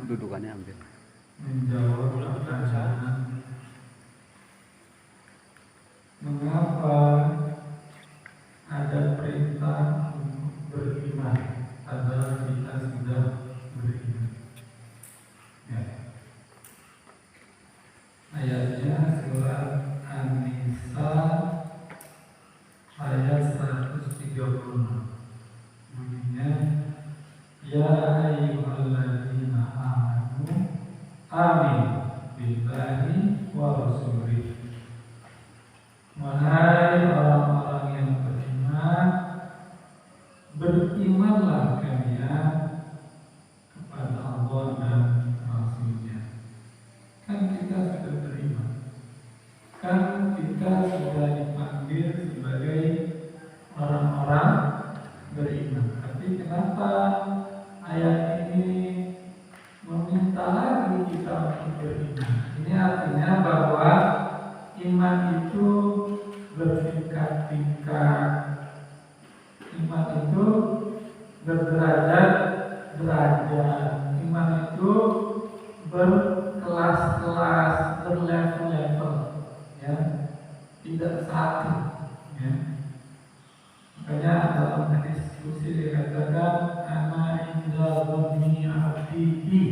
dudukannya ambil. Menjawab pertanyaan mengapa ada perintah untuk beriman padahal kita sudah beriman. Ya. Ayatnya surat An-Nisa ayat 136. Bunyinya, ya ayyuhalladzina amanu amin billahi wa rasulih. Wahai orang-orang yang beriman, berimanlah kalian kepada Allah dan Rasulnya. Kan kita sudah beriman, kan kita sudah dipanggil sebagai orang-orang beriman. Tapi kenapa ayat ini meminta lagi kita untuk beriman? Ini artinya bahwa iman itu bertingkat-tingkat. Iman itu berderajat-derajat. Iman itu berkelas-kelas, berlevel-level, ya, tidak satu, ya. Makanya dalam hadis qudsi dikatakan, ana inda dhanni abdi bi.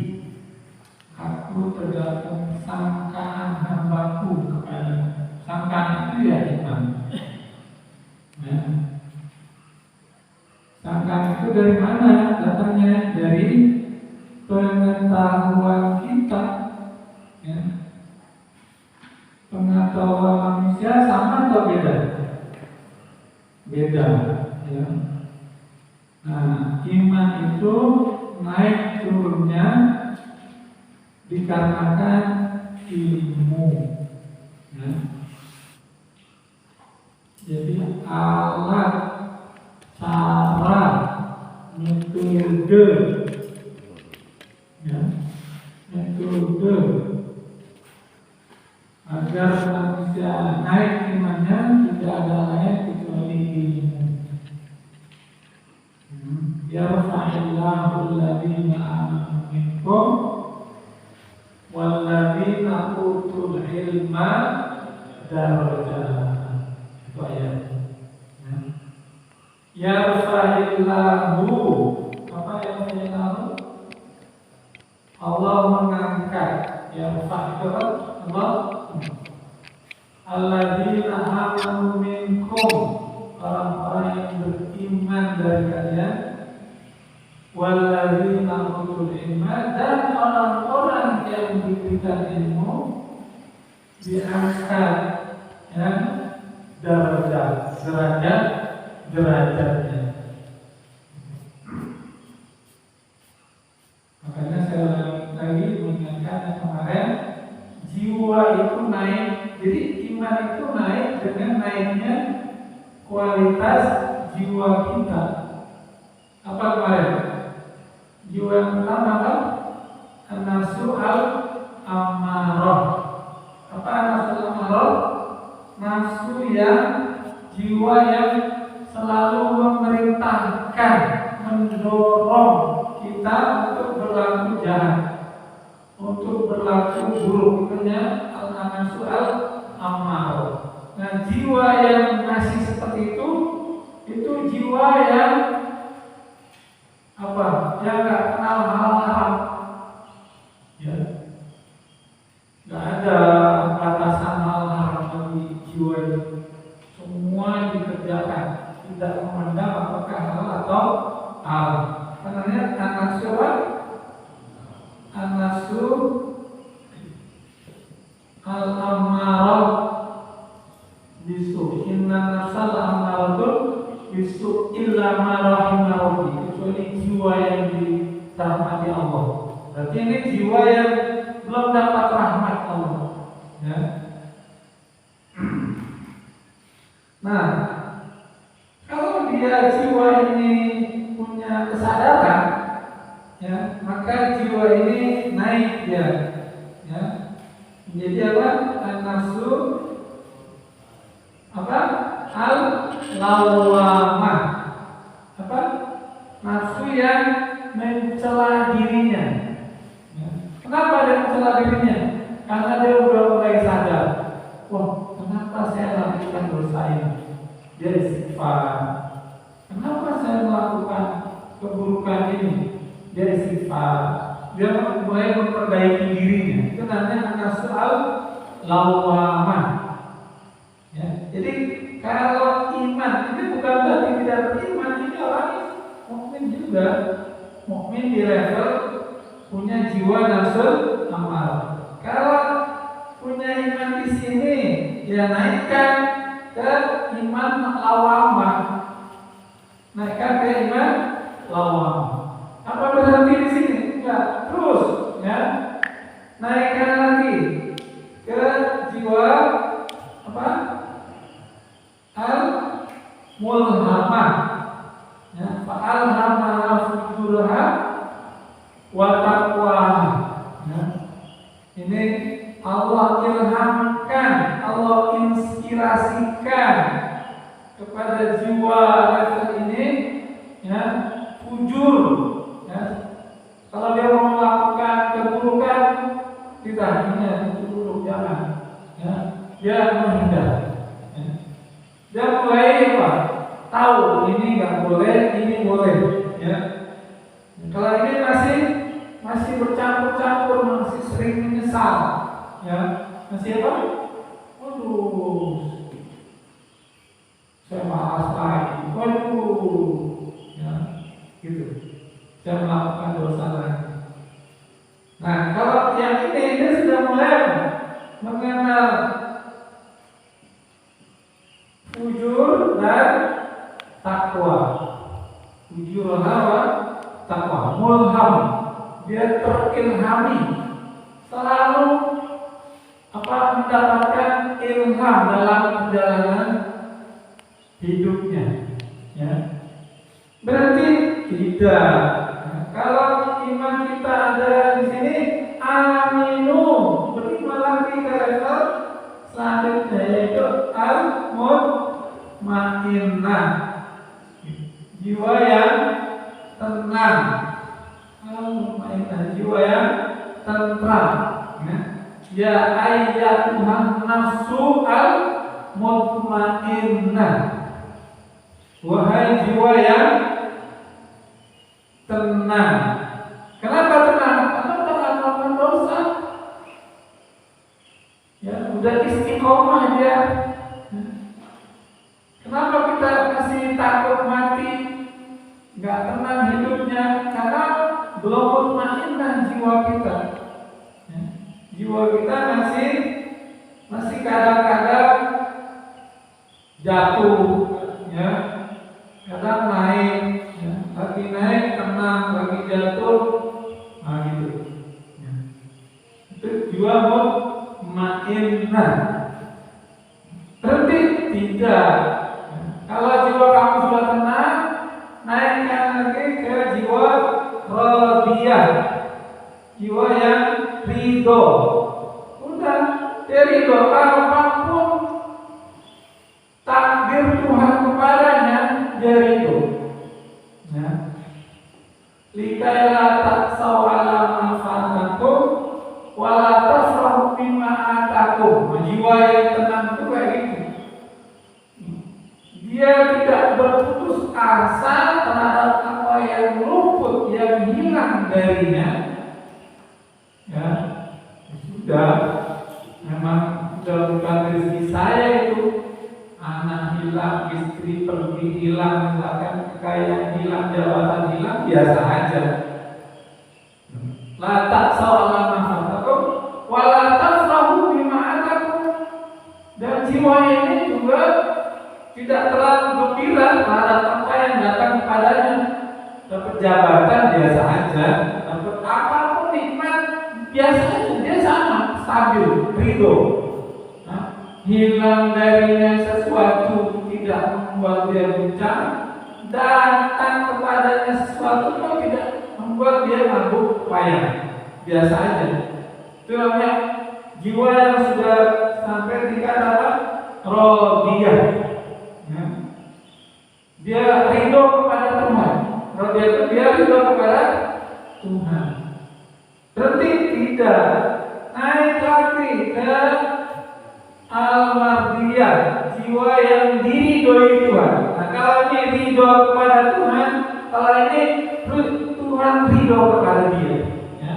Aku tergantung sangkaan hambaku kepada. Sangkaan itu ya iman. Ya. Sangkaan itu dari mana datangnya? Dari pengetahuan kita. Ya. Pengetahuan manusia sama atau beda? Beda. Ya. Nah, iman itu naik turunnya dikarenakan ilmu. Ya. Jadi alat, cara, metode, ya, metode agar manusia naik imannya tidak ada lain kecuali ilmu. Yarfa'illahu alladhina amanu minkum walladzina utul ilma darajat. Itu ayat. Yarfa'illahu, apa yarfa'illahu? Allah mengangkat. Yarfa'illahu Allah. Alladzina amanu minkum, orang-orang yang beriman dari kalian. Walladzina utul ilma, dan orang-orang yang diberikan ilmu diangkat, ya, derajatnya. Makanya saya lagi mengingatkan yang kemarin, jiwa itu naik. Jadi iman itu naik dengan naiknya kualitas jiwa kita. Apa kemarin? Jiwa yang pertama kan an-nafsu al-ammarah. Apa an-nafsu al-ammarah? Nafsu yang, jiwa yang selalu memerintahkan, mendorong kita untuk berlaku jahat, untuk berlaku buruk. Itunya al-nafsu al-ammarah. Nah, jiwa yang masih seperti itu jiwa yang apa? Yang nggak kenal hal haram, ya, nggak ada batasan hal haram bagi jiwa itu. Semua dikerjakan, tidak memandang apakah halal atau haram. Karena an-nafsu al-ammarah bisu. Inna nafsal ammaratun bisu illa ma rahimah rabbi, kecuali jiwa yang dirahmati Allah. Berarti ini jiwa yang belum dapat rahmat Allah, ya. Nah, kalau dia jiwa ini punya kesadaran, ya, maka jiwa ini naik dia, ya, menjadi apa? An-nafsu apa? Al-lawamah. Apa? Nafsu yang mencela dirinya. masalah dirinya, karena dia udah mulai sadar, wah kenapa saya lakukan dosa ini? Dia istighfar. Kenapa saya melakukan keburukan ini? Dia istighfar. Dia mulai memperbaiki dirinya. Itu namanya an-nafsul lawwamah. Ya, jadi kalau iman ini bukan berarti tidak beriman, ini orang mukmin juga. Mukmin di level punya jiwa nafsul amal. Kalau punya iman di sini, ya naikkan ke iman lawamah. Naikkan ke iman lawamah. Apa berhenti di sini? Enggak, terus ya. Naikkan lagi ke jiwa apa? Al-mulhamah. Ya, fa'alhamaha fujuraha wa taqwaha. Ya. Ini Allah ilhamkan, Allah inspirasikan kepada jiwa level ini, ya, fujur. Ya. Kalau dia mau melakukan keburukan, tidak, ini itu buruk, jangan. Ya. Dia menghindar. Ya. Dia mulai apa? Tahu ini nggak boleh, ini boleh. Ya. Kalau ini masih bercampur-campur, masih sering menyesal, ya, masih apa? Waduh, saya malas lagi. Waduh, ya, gitu. Saya melakukan dosa lagi. Nah, kalau yang ini dia sudah mulai mengenal fujur dan takwa. Fujur hawa, takwa, mulham. Dia terilhami, selalu mendapatkan ilham dalam perjalanan hidupnya. Ya. Berarti tidak. Kalau iman kita ada di sini, aminu, beriman lagi ke level selanjutnya, yaitu al-mutmainnah, jiwa yang tenang. Al-mutmainnah, jiwa yang tentram. Ya ayyatuhan nafsu al-mutmainnah, wahai jiwa yang tenang. Kenapa tenang? Karena udah melakukan dosa. Ya, udah istiqomah dia. Kenapa kita masih takut mati? Nggak tenang hidupnya? Karena belum mutmainnah jiwa kita. Ya, jiwa kita masih kadang-kadang jatuh, ya, kadang naik. Lagi naik tenang, lagi jatuh, nah gitu. Ya. Itu jiwa mutmainnah. Berarti tidak. Kalau jiwa kamu sudah tenang, naikkan lagi ke jiwa radiyah, jiwa yang ridho. Udah, dia ridho apapun takdir Tuhan kepadanya, dia ridho. Ya. Likailah taksau ala ma fatakum wa la tafrahu bima atakum. Jiwa yang tenang itu kayak gitu. Dia tidak berputus asa terhadap apa yang luput, yang hilang darinya. Ya, sudah, memang sudah bukan rezeki saya itu. Anak hilang, istri pergi hilang, misalkan kekayaan hilang, jabatan hilang, biasa aja. La taksau ala ma fatakum wa la tafrahu bima atakum. Dan jiwa ini juga tidak terlalu gembira terhadap apa yang datang kepadanya. Dapat jabatan biasa aja, dapat apapun nikmat biasa aja, dia sama, stabil, ridho. Hilang darinya sesuatu tidak membuat dia guncang, datang kepadanya sesuatu pun tidak membuat dia mabuk payah, biasa aja. Itu namanya jiwa yang sudah sampai tingkat apa? Radiyah. Ya. Dia ridho kepada Tuhan. Radiyah itu dia ridho kepada Tuhan. Berarti tidak. lagi ke al-mardiyah, jiwa yang diridhoi Tuhan. Nah, kalau ini ridho kepada Tuhan, kalau ini Tuhan ridho kepada dia. Ya.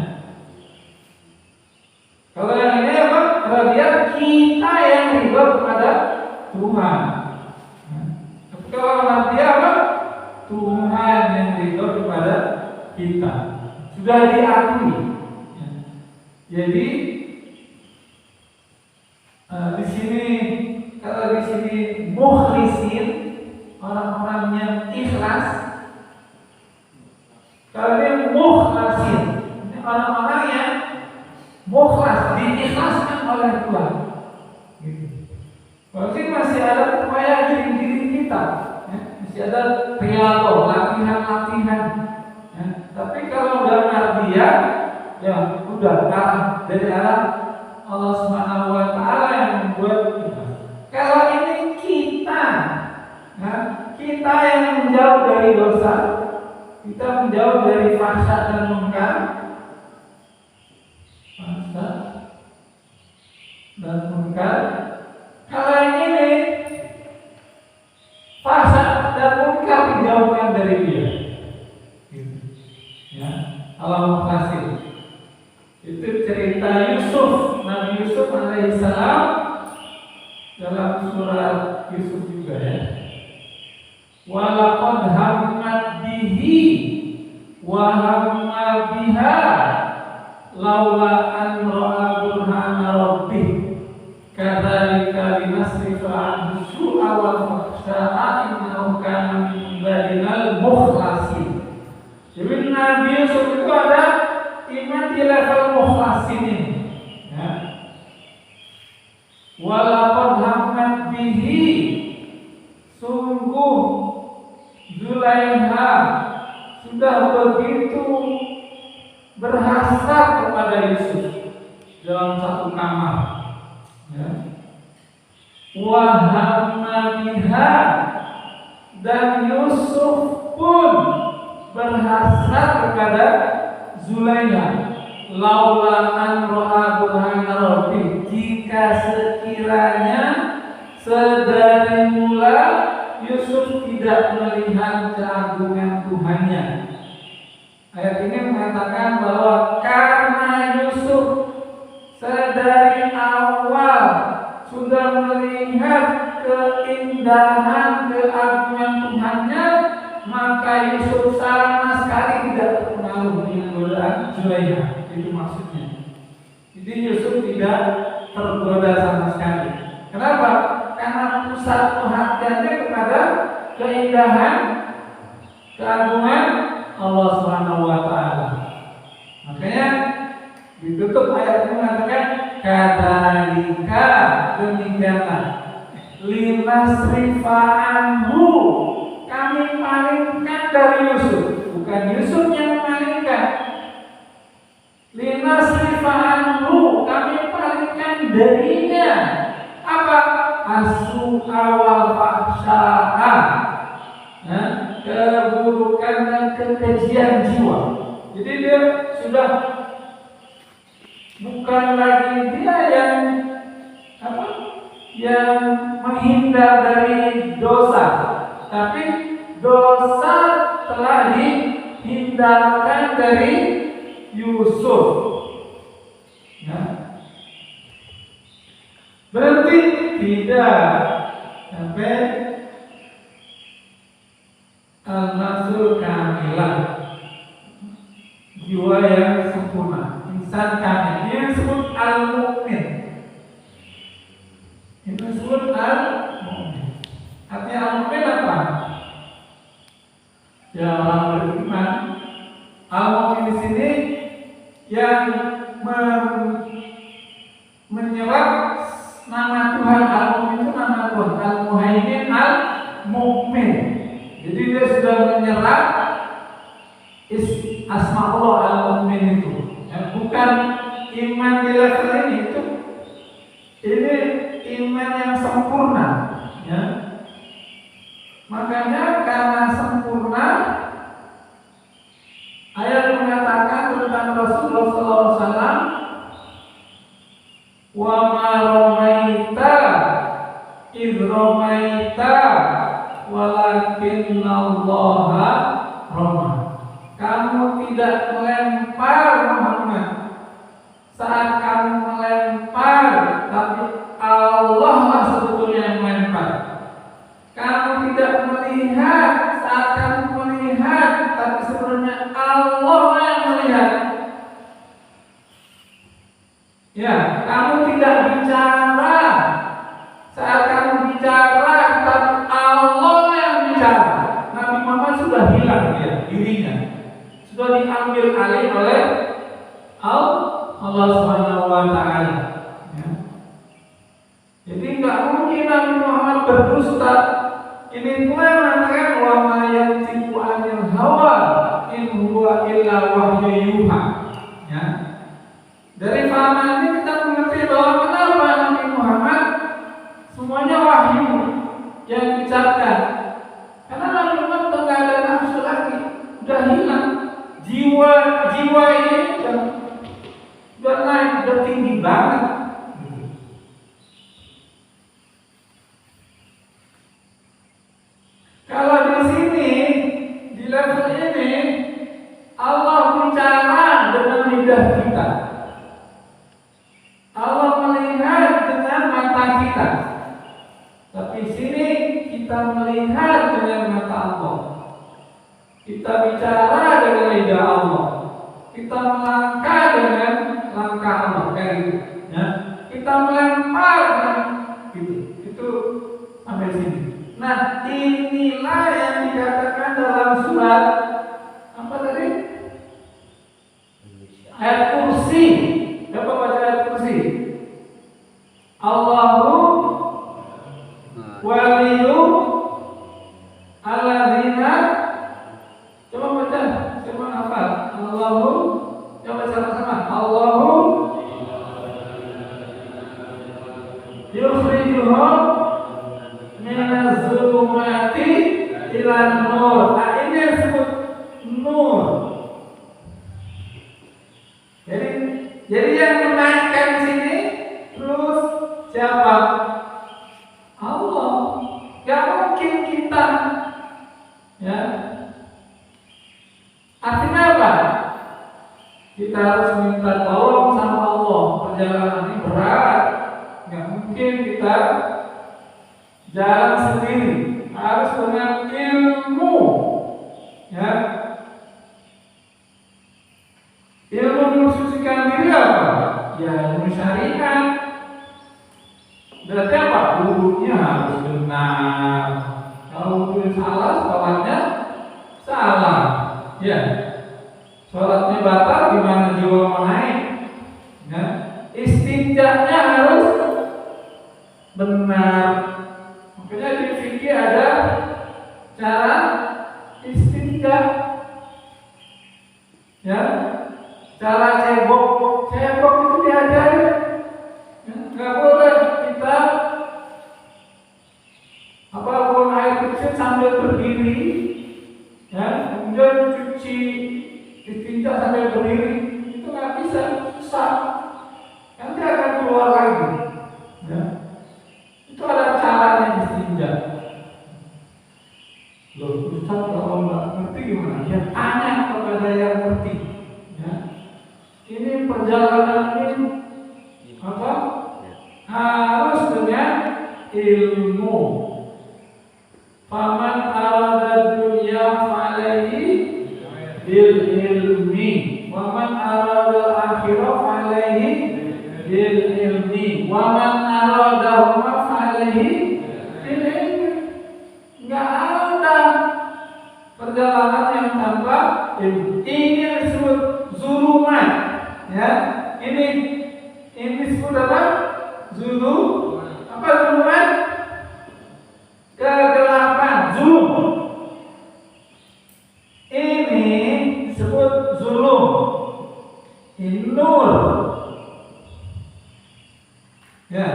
Kalau yang ini apa? Kalau dia kita yang ridho kepada Tuhan. Nah, kalau al-mardiyah apa? Tuhan yang ridho kepada kita. Sudah diakui. Ya. Jadi di sini kalau di sini mukhlisin, orang-orang yang ikhlas. Kalau ini mukhlasin, ini orang-orang yang mukhlas, diikhlaskan oleh Tuhan. Gitu. Berarti masih ada upaya diri kita, ya. Masih ada triathlon, latihan-latihan. Ya. Tapi kalau udah mardiyah, ya udah dari arah Allah Subhanahu wa Ta'ala yang membuat kita. Kalau ini kita, nah, kita yang menjauh dari dosa, kita menjauh dari fahsya dan munkar, Kalau yang ini fahsya dan munkar dijauhkan dari dia. Ya, Allah makasih. Itu cerita Yusuf, Nabi Yusuf alaihissalam dalam surat Yusuf juga ya. Walaqad hammat bihi wa hamma biha laula an ra'a burhana rabbih kadzalika linasrifa anhu su'a wal fahsya'a innahu kana min ibadinal mukhlasin. Jadi Nabi Yusuf itu ada iman di level mukhlasin ini. Ya. Walaqad hammat bihi, sungguh Zulaiha sudah begitu berhasrat kepada Yusuf dalam satu kamar. Ya. Wa hamma biha, dan Yusuf pun berhasrat kepada Zulaiha. Laula an ra'a burhana rabbih, jika sekiranya sedari mula Yusuf tidak melihat keagungan Tuhannya. Ayat ini mengatakan bahwa karena Yusuf sedari awal sudah melihat keindahan keagungan Tuhannya, maka Yusuf sama sekali tidak terpengaruh dengan godaan Zulaiha. Itu maksudnya. Jadi Yusuf tidak tergoda sama sekali. Kenapa? Karena pusat perhatiannya kepada keindahan, keagungan Allah Subhanahu wa Ta'ala. Makanya ditutup ayat ini mengatakan kadzalika, demikianlah, linasrifa anhu, kami palingkan dari Yusuf, bukan Yusuf yang memalingkan. Linasrifa anhu, kami palingkan darinya apa? As-su'a wal fahsya'a, keburukan dan kekejian jiwa. Jadi dia sudah bukan lagi dia yang apa? Yang menghindar dari dosa, tapi dosa telah dihindarkan dari Yusuf. Berarti tidak sampai al-nasrul kamilah, jiwa yang sempurna, insan kamil. Ini yang disebut al-mu'min. Ini disebut al-mu'min. Artinya al-mu'min apa? Ya, orang beriman. Al-mu'min di sini yang menyerap nama Tuhan. Al-mu'min itu nama Tuhan. Al-muhaimin, al-mu'min. Jadi dia sudah menyerap asma Allah al-mu'min itu. Ya, bukan iman di level ini, ini iman yang sempurna. Ya. Makanya karena sempurna, ayat mengatakan tentang Rasulullah SAW, wa ma ramaita id ramaita walakinallaha rama. Kamu tidak melempar Muhammad saat kamu melempar, tapi Allah lah sebetulnya yang melempar. Kamu tidak melihat saat kamu melihat, tapi sebenarnya Allah yang melihat. Ya, kamu tidak bicara saat kamu bicara, tapi Allah yang bicara. Nabi Muhammad sudah hilang ya dirinya, sudah diambil alih oleh Allah Subhanahu wa Ta'ala. Ya. Jadi nggak mungkin Nabi Muhammad berdusta. Ini pula mengatakan wa ma yantiqu 'anil hawa in huwa illa wahyu yuha. Ya. Dari fahaman ini kita mengerti bahwa kenapa Nabi Muhammad semuanya wahyu yang diucapkan. Karena Nabi Muhammad tidak ada nafsu lagi, sudah hilang. Jiwa ini sudah naik, sudah tinggi banget. Kalau di sini, di level ini, Allah bicara dengan lidah kita. Allah melihat dengan mata kita. Tapi di sini kita melihat dengan mata Allah. Kita bicara dengan lidah Allah. Kita melangkah dengan langkah Allah kayak gitu. Ya. Kita melempar gitu. Itu sampai sini. Nah, inilah yang dikatakan dalam surat apa tadi? Ayat kursi. Coba baca ayat kursi. Allahu waliyu alladzina. Coba baca. Coba hafal. Allahu. Coba sama-sama. Allahu yukhrijuhum minaz zulumati ilan nur. Nah, ini disebut nur. Jadi yang menaikkan sini terus siapa? Allah. Gak mungkin kita. Ya. Artinya apa? Kita harus minta tolong sama Allah. Perjalanan ini berat. Gak mungkin kita jalan sendiri, harus dengan ilmu. Ya. Ilmu mensucikan diri apa? Ya, ilmu syariat. Berarti apa? Wudunya harus benar. Kalau wudu salah, sholatnya salah. Ya. Sholatnya batal, gimana jiwa mau naik? Ya. Istinjanya harus benar. Makanya di fikih ada cara istinja, ya, cara cebok itu diajari. Ya, nggak boleh kita buang air kecil sambil berdiri, ya, kemudian cuci istinja sambil berdiri, itu nggak bisa, susah, nanti akan keluar lagi. Ya. Itu ada caranya istinja. Loh, Ustaz kalau nggak ngerti gimana? Ya tanya kepada yang ngerti. Ya. Ini perjalanan ini apa? Harus dengan ilmu. Faman arada dunya fa'alaihi bil ilmi, waman arada akhirah fa'alaihi bil ilmi, waman arada nggak ada perjalanan yang tanpa ilmu. Ini disebut zulumat. Ya, ini disebut apa? Apa zulumat? Kegelapan, zulum. Ini disebut zulum. Ini nur. Ya.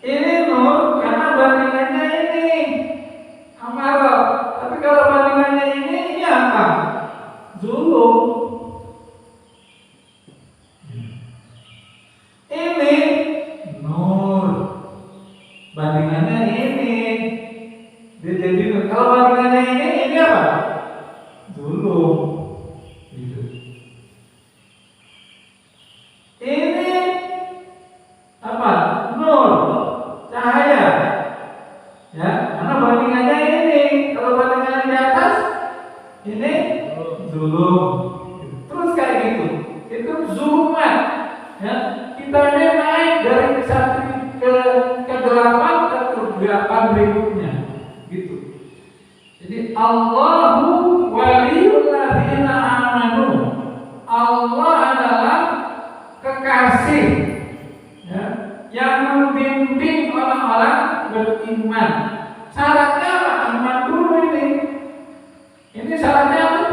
Ini nur karena bandingannya ini amarah. Tapi kalau bandingannya ini apa? Zulum. Ini itu zulumat. Ya, kita ini naik dari satu ke delapan ke delapan berikutnya, gitu. Jadi Allahu waliyul ladzina amanu. Allah adalah kekasih, ya, yang membimbing orang-orang beriman. Syaratnya apa? Iman dulu ini. Ini syaratnya apa?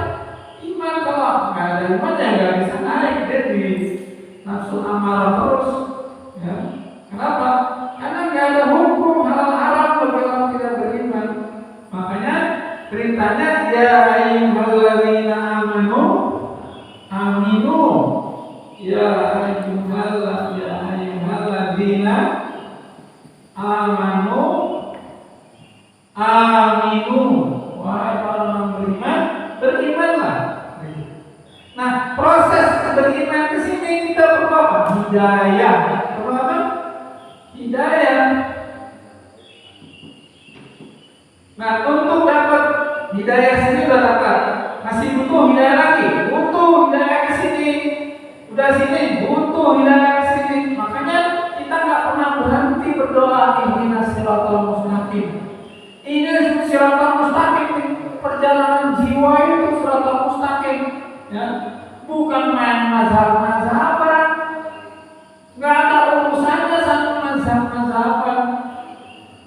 Iman. Kalau nggak ada iman ya nggak bisa naik, dia di nafsu amarah terus. Ya. Kenapa? Karena nggak ada hukum halal haram bagi orang tidak beriman. Makanya perintahnya ya ayyuhalladzina amanu aminu, ya ayyuhalladzina amanu aminu, wahai orang beriman, berimanlah. Nah, proses beriman ke sini kita perlu apa? Hidayah. Perlu apa? Hidayah. Nah, untuk dapat hidayah sini sudah dapat, masih butuh hidayah lagi, butuh hidayah ke sini, udah sini butuh hidayah ke sini. Makanya kita nggak pernah berhenti berdoa ihdinas siratal mustaqim. Ini siratal mustaqim, perjalanan jiwa itu siratal mustaqim, ya, bukan main mazhab-mazhaban. Nggak ada urusannya sama mazhab-mazhaban.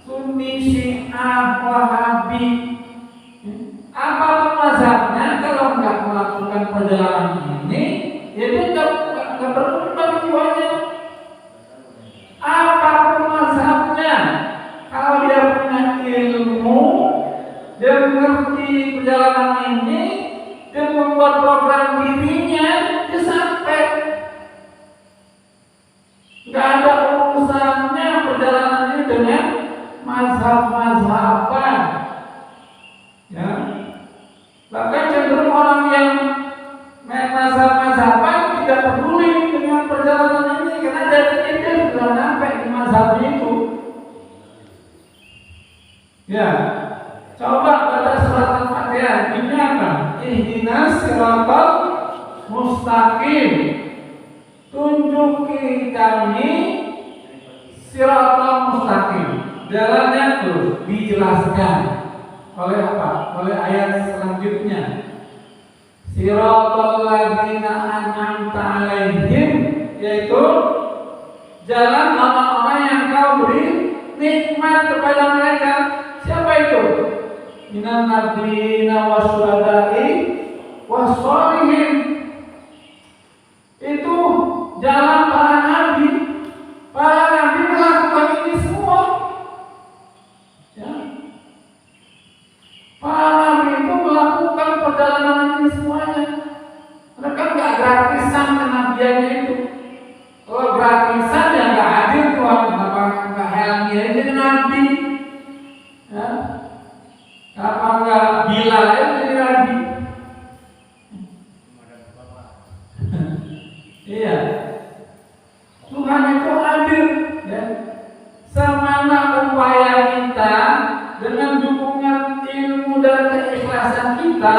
Sunni, Syiah, Wahabi, apapun mazhabnya, kalau nggak melakukan perjalanan ini, ya dia nggak berkembang jiwanya. Apapun mazhabnya, kalau dia punya ilmu, dia mengerti perjalanan ini, dia membuat program dirinya, dia sampai. Nggak ada urusannya perjalanan ini dengan mazhab-mazhaban, ya. Bahkan cenderung orang yang main mazhab-mazhaban tidak peduli dengan perjalanan ini, karena dari dia sudah sampai di mazhab itu. Ya, coba baca surat Al-Fatihah, ini apa? Ihdinas siratal mustaqim. Tunjuki kami siratal mustaqim. Jalannya terus dijelaskan oleh apa? Oleh ayat selanjutnya. Siratal ladzina an'amta 'alaihim, yaitu jalan orang-orang yang kau beri nikmat kepada mereka. Siapa itu? Minan nabiyina wasyuhada'i wassalihin. Itu jalan para nabi. Para nabi melakukan ini semua. Ya. Para nabi itu melakukan perjalanan ini semuanya. Mereka nggak gratisan kenabiannya itu. Kalau gratisan ya nggak adil Tuhan. Kenapa nggak helmi aja jadi nabi? Ya. Kenapa nggak Bilal aja jadi nabi? Iya. Tuhan itu adil, ya. Semana upaya kita dengan dukungan ilmu dan keikhlasan kita,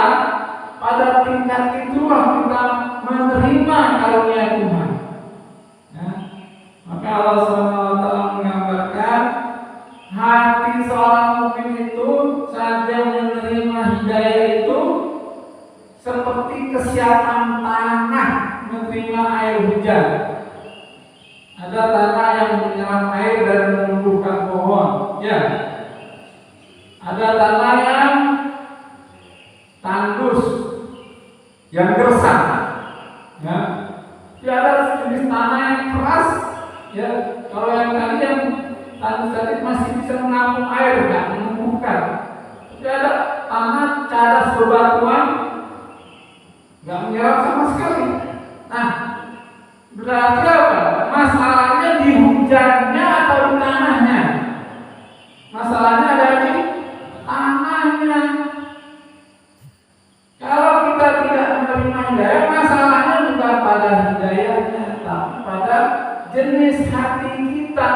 pada tingkat itulah kita menerima karunia Tuhan. Ya. Maka Allah SWT menggambarkan hati seorang mukmin itu saat dia menerima hidayah itu seperti kesiapan tanah menerima air hujan. Ada tanah yang menyerap air dan menumbuhkan pohon, ya. Ada tanah yang tandus, yang gersang, ya. Ada jenis tanah yang keras, ya. Kalau yang tadi yang tandus tadi masih bisa menampung air, nggak menumbuhkan. Tapi ada tanah cadas bebatuan, nggak menyerap sama sekali. Nah, berarti apa? Masalahnya di hujannya atau di tanahnya? Masalahnya ada di tanahnya. Kalau kita tidak menerima hidayah, masalahnya bukan pada hidayahnya, tapi pada jenis hati kita.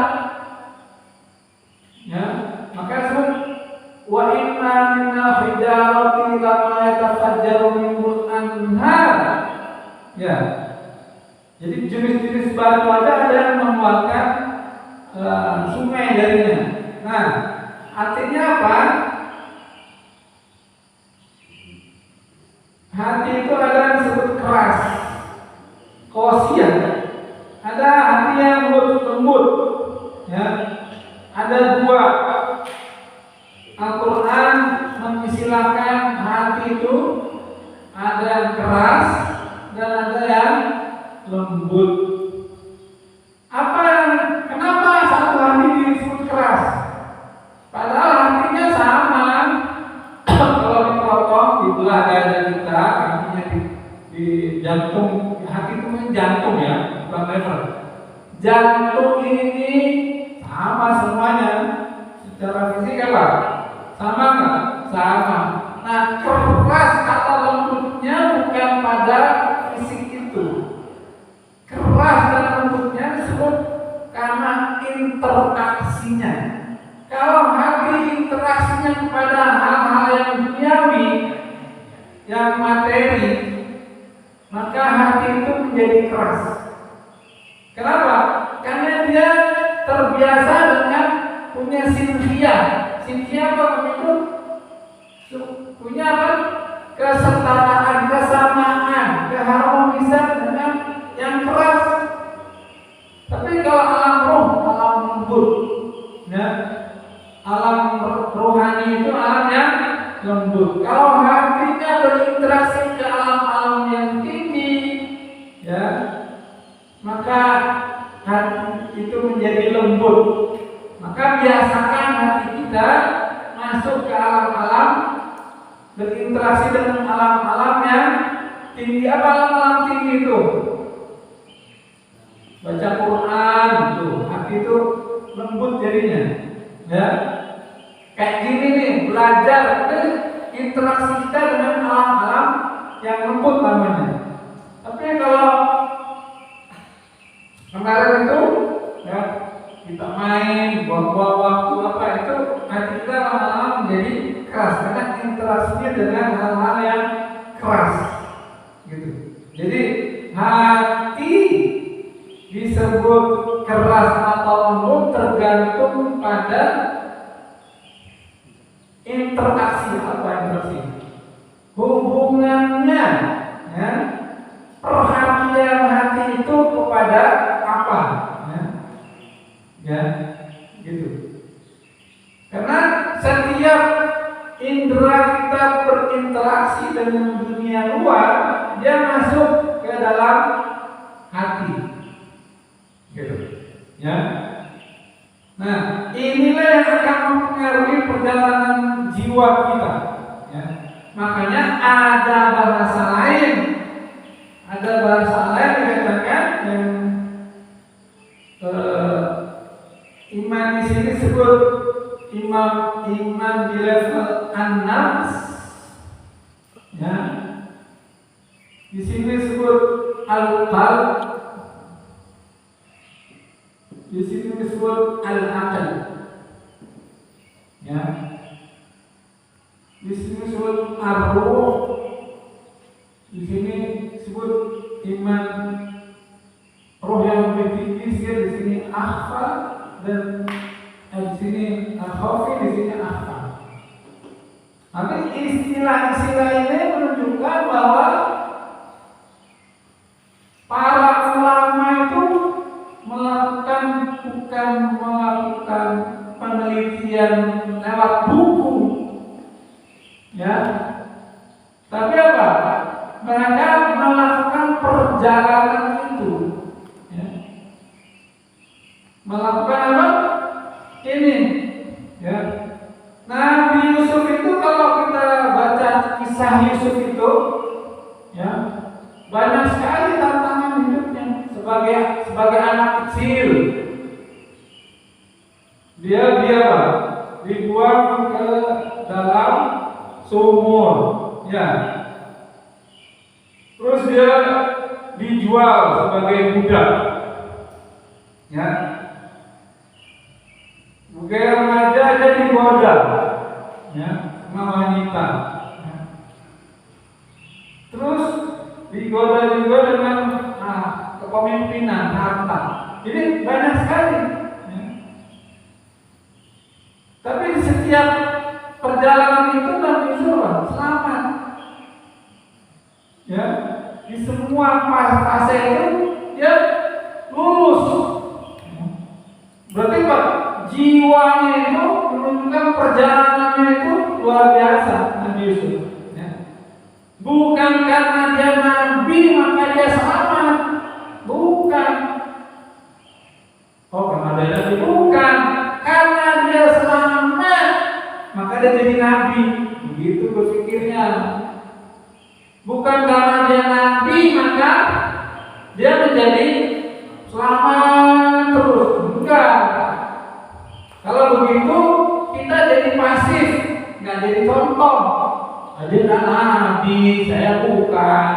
Ya, maka sebut wa inna minal hijarati lama yatafajjaru minhul anhar. Ya. Jadi jenis-jenis batu aja ada yang mengeluarkan sungai darinya. Nah, artinya apa? Hati itu ada yang disebut keras, kosian. Ada hati yang lembut, ya. Ada dua. Al-Quran mengistilahkan hati itu ada yang keras dan ada yang lembut. Kenapa satu hati disebut keras? Padahal hatinya sama. Kalau dipotong di belah dada kita, artinya di jantung, hati itu kan jantung ya, bukan lever. Jantung ini sama semuanya. Secara fisik apa? Sama nggak? Sama. Nah, keras atau lembutnya bukan pada fisik itu. Keras dan lembutnya disebut karena interaksinya. Kalau hati interaksinya kepada hal-hal yang duniawi, yang materi, maka hati itu menjadi keras. Kenapa? Karena dia terbiasa dengan punya sinfia. Sinfia apa itu? Punya apa? Kesetaraan, kesamaan, keharmonisan dengan yang keras. Tapi kalau alam roh, alam lembut, ya, alam rohani itu alam yang lembut. Kalau hatinya berinteraksi ke alam-alam yang tinggi, ya, maka hati itu menjadi lembut. Maka biasakan hati kita masuk ke alam-alam, berinteraksi dengan alam-alam yang tinggi. Apa alam-alam tinggi itu? Baca Quran tuh, hati itu lembut jadinya. Ya. Kayak gini nih, belajar interaksi kita dengan alam-alam yang lembut namanya. Tapi kalau kemarin itu ya, kita main, buang-buang waktu apa itu, hati kita lama-lama menjadi keras karena interaksinya dengan hal-hal yang keras, gitu. Jadi hati disebut keras atau lembut tergantung pada interaksi. Apa interaksi? Hubungannya, ya, perhatian hati itu kepada apa? Ya, gitu. Karena setiap indera kita berinteraksi dengan dunia luar, dia masuk ke dalam hati, gitu. Ya. Nah, inilah yang akan mempengaruhi perjalanan jiwa kita. Ya. Makanya ada bahasa lain dikatakan yang iman di sini disebut iman di level an-nafs, ya. Di sini disebut al-qalb, di sini disebut al-aql, ya. Di sini disebut ar-ruh, di sini disebut iman roh yang lebih tinggi, di sini akhfa, dan di sini al-khafi, di sini akhfa. Tapi istilah-istilah ini menunjukkan bahwa para ulama itu bukan melakukan penelitian lewat buku, ya. Tapi apa? Mereka melakukan perjalanan itu, ya. Melakukan apa? Ini, ya. Nabi Yusuf itu kalau kita baca kisah Yusuf itu, ya, banyak sekali tantangan hidupnya sebagai anak kecil. Dia dibuang ke dalam sumur, ya. Terus dia dijual sebagai budak, ya. Sebagai remaja dia digoda, ya, sama wanita, ya. Terus digoda juga dengan kepemimpinan, harta. Jadi banyak sekali. Ya. Tapi di setiap perjalanan itu Nabi Yusuf selamat. Ya, di semua fase itu dia lulus. Berarti Pak, jiwanya itu menunjukkan perjalanannya itu luar biasa Nabi Yusuf. Ya. Bukan karena dia nabi maka dia selamat, bukan. Oh, karena dia nabi, bukan. Karena dia selamat maka dia jadi nabi. Begitu berpikirnya. Bukan karena dia nabi maka dia menjadi selamat terus. Enggak. Kalau begitu kita jadi pasif, nggak jadi contoh. Dia nabi, saya bukan.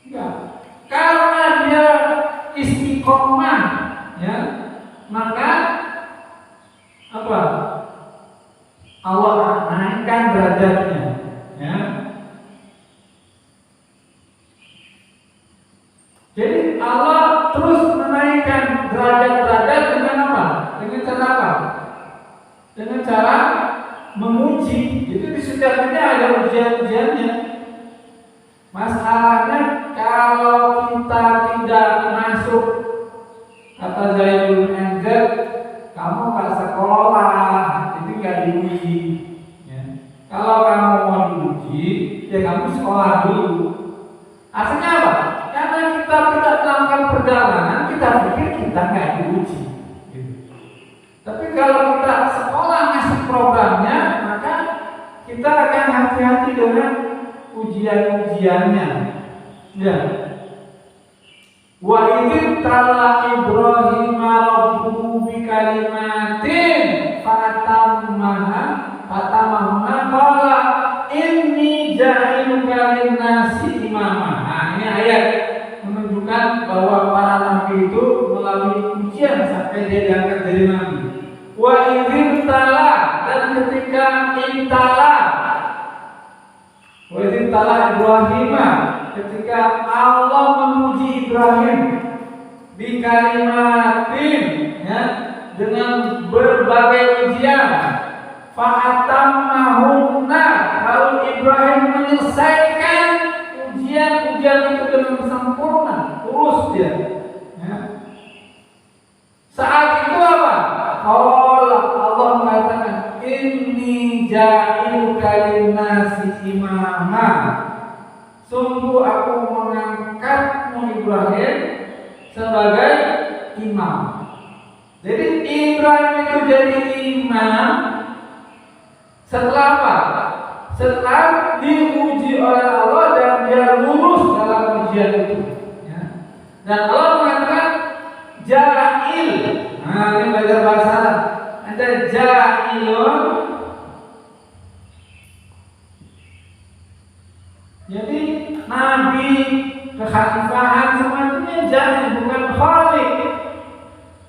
Enggak. Karena dia istiqomah, ya, maka apa? Allah naikkan derajatnya, ya. Jadi Allah terus menaikkan derajat-derajat dengan apa? Dengan cara apa? Dengan cara menguji. Itu di setiap ini ada ujian-ujiannya. Masalahnya kalau kita tidak masuk, kata Zaidul Enzet, kamu nggak sekolah, itu nggak diuji. Ya. Kalau kamu mau diuji, ya kamu sekolah dulu. Artinya apa? Karena kita tidak melakukan perjalanan, kita pikir kita nggak diuji. Gitu. Tapi kalau kita sekolah ngasih programnya, maka kita akan hati-hati dengan ujian-ujiannya. Ya. Wa idh tala Ibrahim rabbuhu bi kalimatin fatammaha qala inni ja'iluka lin-nasi imama. Nah, ini ayat menunjukkan bahwa para nabi itu melalui ujian sampai dia diangkat jadi nabi. Wa idh tala, dan ketika intala, wa idh tala Ibrahim, ketika Allah menguji Ibrahim di kalimatin, ya, dengan berbagai ujian, fa'atammahunna, lalu Ibrahim menyelesaikan ujian-ujian itu dengan sempurna, lurus dia. Ya. Saat itu apa? Allah mengatakan, inni ja'iluka lin-nasi imama. Sungguh aku mengangkatmu Ibrahim sebagai imam. Jadi Ibrahim itu jadi imam setelah apa? Setelah diuji oleh Allah dan dia lulus dalam ujian itu. Ya. Dan Allah mengatakan ja'il. Nah, ini belajar bahasa Arab. Ada ja'ilun. Jadi nabi, kekhalifahan semuanya ja'il, bukan khaliq.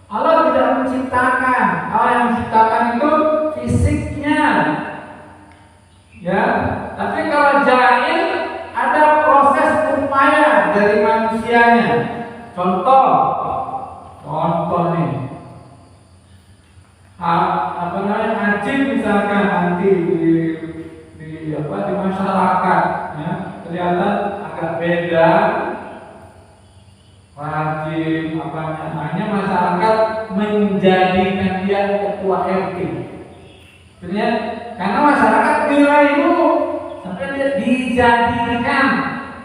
Allah tidak menciptakan. Allah yang menciptakan itu fisiknya. Ya, tapi kalau jahil ada proses upaya dari manusianya. Contoh nih, apa namanya, anjing misalkan nanti di masyarakat, ya, kelihatan agak beda, rajin, hanya masyarakat menjadikan dia ketua RT. Sebenarnya karena masyarakat nilai dulu sampai dia dijadikan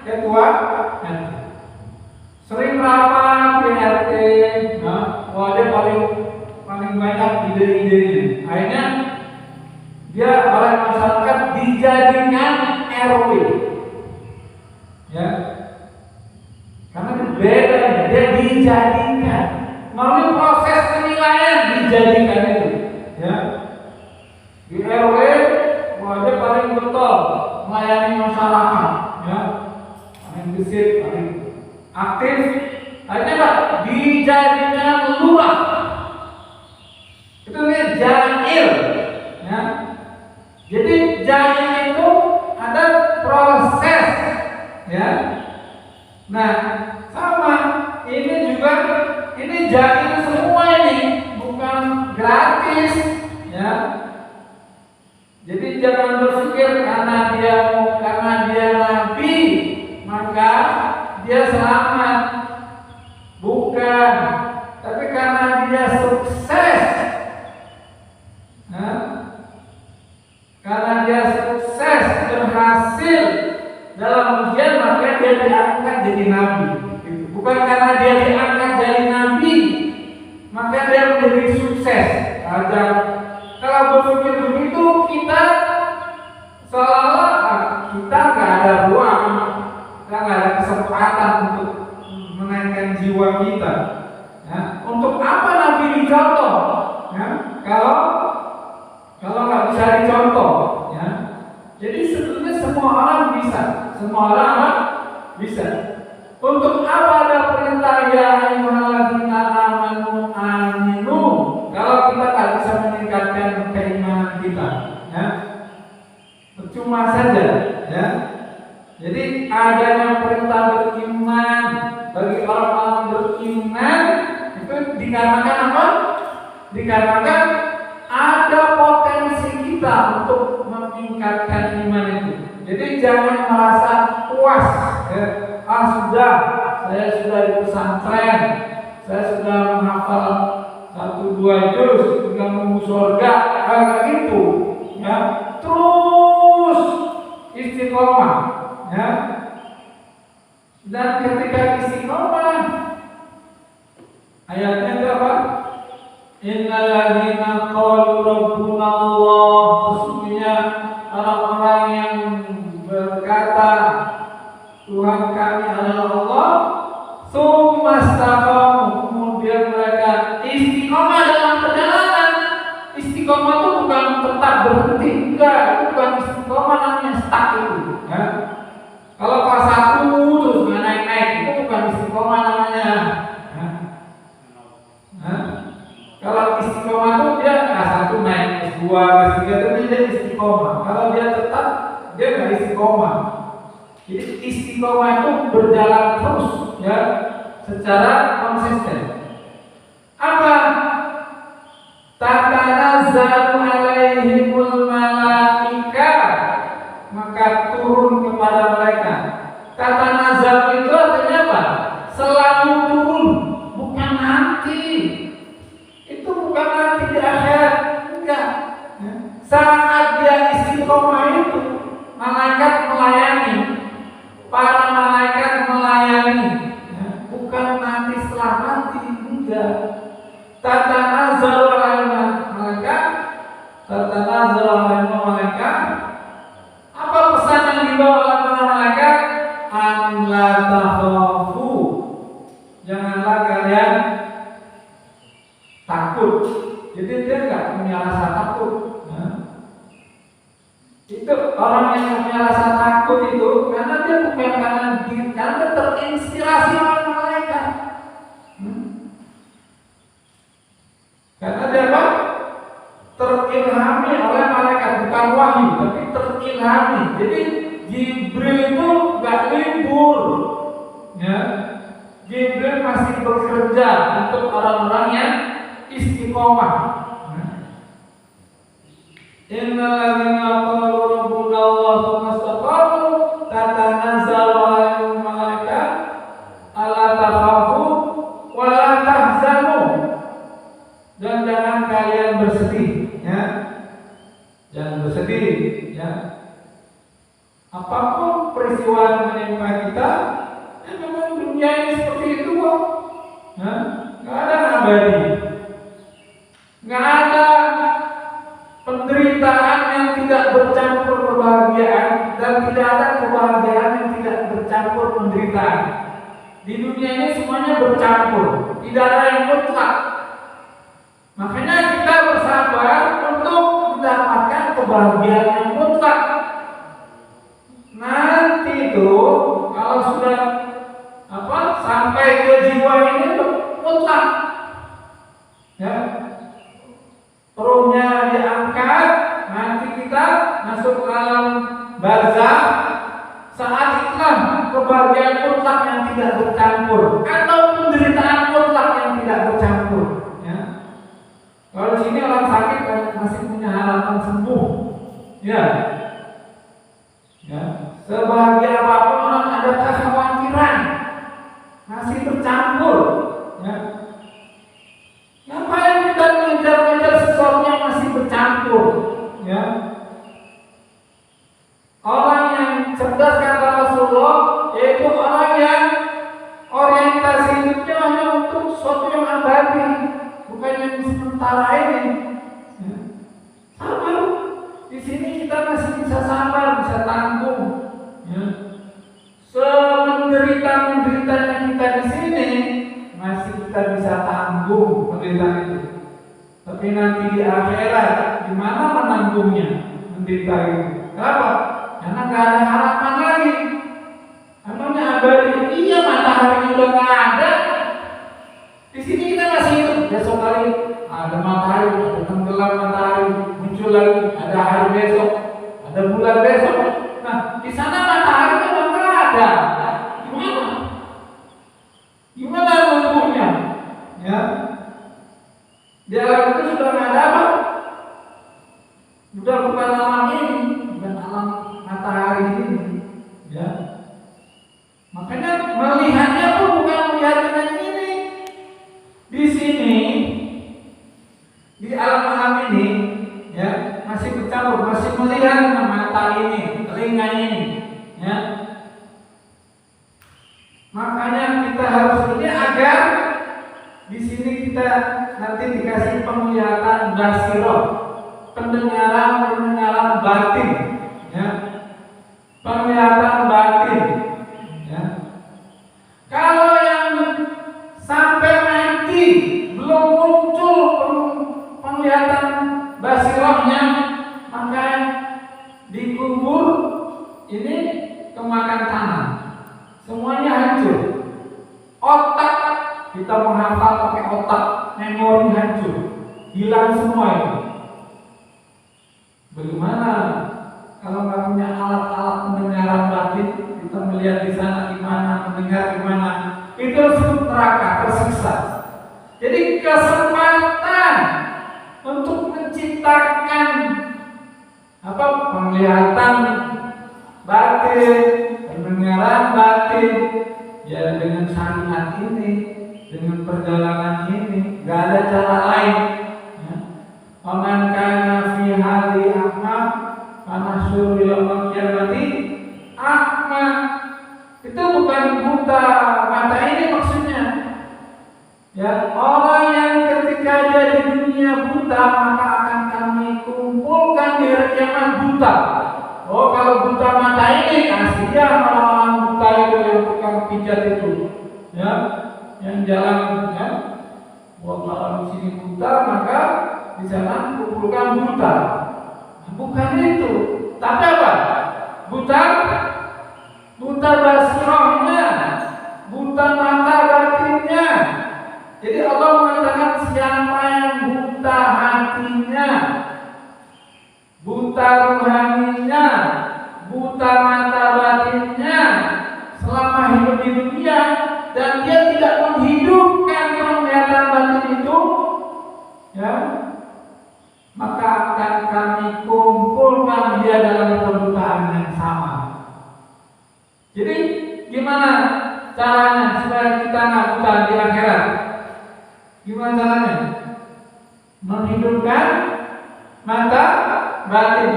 ketua RT. Sering rapat di RT, wah dia paling banyak ide-idenya. Akhirnya dia oleh masyarakat dijadikan RW. Ya, karena beda, dia dijadikan melalui proses penilaian dijadikan itu. Ya. Di RW, dia paling betul melayani masyarakat, ya, paling gesit, paling aktif. Akhirnya Pak dijadikan lurah. Itu namanya jahil, ya. Jadi jahil itu ada proses, ya. Nah, sama. Ini juga ini jadi semua ini bukan gratis, ya. Jadi jangan berpikir karena dia nabi maka dia selamat. Bukan, tapi karena dia sukses. Karena dia sukses berhasil dalam ujian maka dia diangkat jadi nabi. Bukan karena dia diangkat jadi nabi maka dia menjadi sukses. Kalau berpikir begitu kita seolah-olah kita nggak ada ruang, kita nggak ada kesempatan untuk menaikkan jiwa kita. Ya. Untuk apa nabi dicontoh? Ya. Kalau nggak bisa dicontoh, ya. Jadi sebetulnya semua orang bisa, bisa. Untuk apa ada perintah ya ayyuhalladzina amanu aminu? Kalau kita tak bisa meningkatkan keimanan kita, ya, percuma saja, ya. Jadi adanya perintah beriman bagi orang-orang beriman itu dikarenakan apa? Dikarenakan ada potensi kita untuk meningkatkan iman itu. Jadi jangan merasa puas, ya. Sudah, saya sudah di pesantren, saya sudah menghafal 1-2 juz, sudah menunggu surga, kayak gitu, ya. Terus istiqomah, ya. Dan ketika istiqomah, ayatnya berapa? Innal ladzina qalu rabbuna Allah, sesungguhnya orang-orang yang berkata Tuhan kami adalah Allah, tsumma istaqamu, kemudian mereka istiqomah dalam perjalanan. Istiqomah itu bukan tetap berhenti, enggak, itu bukan istiqomah, namanya stuck itu, ya. Kalau kelas 1 terus nggak naik-naik, itu bukan istiqomah namanya. Kalau istiqomah itu dia kelas 1 naik, kelas 2, kelas 3 itu dia istiqomah. Kalau dia tetap, dia nggak istiqomah. Jadi istiqomah itu berjalan terus, ya, secara konsisten. Apa? Tatanazzalu alaihimul malaika, maka turun kepada mereka. Tatanazzalu itu artinya apa? Selalu turun, bukan nanti. Itu bukan nanti di akhirat, enggak. Saat dia istiqomah itu malaikat melayani. Para malaikat melayani, ya, bukan nanti setelah nanti, enggak. Tatanazzalu alaihim malaikat. Apa pesan yang dibawa oleh para malaikat? An la takhafu, janganlah kalian takut. Jadi dia enggak punya rasa takut. Itu orang yang punya rasa takut itu karena dia bukan karena terinspirasi oleh malaikat. Karena dia apa? Terilhami oleh malaikat, bukan wahyu, tapi terilhami. Jadi Jibril itu nggak libur, ya. Jibril masih bekerja untuk orang-orang yang istiqomah. Innal ladzina qalu rabbuna Allah tsumma istaqamu tatanazzalu alaihim malaikat alla takhafu wa la tahzanu, dan jangan kalian bersedih, ya. Jangan bersedih, ya. Apapun peristiwa yang menimpa kita, ya memang dunia ini seperti itu kok. Nggak ada abadi, nggak ada penderitaan yang tidak bercampur kebahagiaan, dan tidak ada kebahagiaan yang tidak bercampur penderitaan. Di dunia ini semuanya bercampur, tidak ada yang mutlak. Makanya kita bersabar untuk mendapatkan kebahagiaan yang mutlak. Nanti itu kalau sudah sampai ke jiwa ini mutlak, ya. Perutnya diangkat, nanti kita masuk ke alam barzakh. Saat itulah kebahagiaan mutlak yang tidak bercampur. bercampur. Ya. Ngapain kita mengejar-ngejar sesuatu yang masih bercampur? Ya. Orang yang cerdas kata Rasulullah yaitu orang yang orientasi hidupnya hanya untuk sesuatu yang abadi, bukan yang sementara ini. Ya. Sabar. Di sini kita masih bisa sabar, bisa tanggung. Ya. Semenderita-menderitanya kita di sini masih kita bisa tanggung penderitaan itu. Tapi nanti di akhirat gimana menanggungnya menderita itu? Kenapa? Karena nggak ada harapan lagi. Emangnya abadi? Iya, matahari udah nggak ada. Di sini kita masih hidup. Besok kali ada matahari, ada tenggelam matahari, muncul lagi. Ada hari besok, ada bulan besok. Nah, di sana matahari udah nggak ada. Gimana? Gimana mengukurnya? Ya, di alam itu sudah nggak ada apa? Sudah bukan alam ini, bukan alam matahari ini. Ya, makanya melihatnya pun bukan melihat dengan ini. Di sini, di alam-alam ini, ya masih bercampur, masih melihat dengan mata ini, telinga ini. Ya. Makanya kita harus ini agar di sini kita nanti dikasih penglihatan basirah, pendengaran batin, ya, penglihatan batin, ya. Kalau yang sampai mati belum muncul penglihatan basirahnya, maka dikubur ini kemakan tanah. Semuanya hancur. Otak kita menghafal pakai otak, memori hancur, hilang semua itu. Bagaimana kalau nggak punya alat-alat pendengaran batin, kita melihat di sana gimana, mendengar gimana? Itu disebut neraka, tersiksa. Jadi kesempatan untuk menciptakan penglihatan batin, pendengaran batin, ya dengan syariat ini, dengan perjalanan ini, nggak ada cara lain. Ya. Faman kana fi hali a'ma fanahsyuru yaumil qiyamati a'ma. Itu bukan buta mata ini maksudnya. Ya, orang yang ketika dia di dunia buta maka akan kami kumpulkan di hari kiamat buta. Oh, kalau buta mata ini kasihan orang-orang buta itu yang tukang pijat itu, ya, yang jalan, ya. Kalau di sini buta maka di sana kumpulkan buta. Bukan itu, tapi apa? Buta basirahnya, buta mata batinnya. Jadi Allah mengatakan siapa yang buta hatinya, buta rohaninya, buta mata batinnya selama hidup di dunia dan dia tidak menghidupkan penglihatan batin itu, ya, maka akan kami kumpulkan dia dalam kebutaan yang sama. Jadi gimana caranya supaya kita nggak buta di akhirat? Gimana caranya? Menghidupkan mata batin.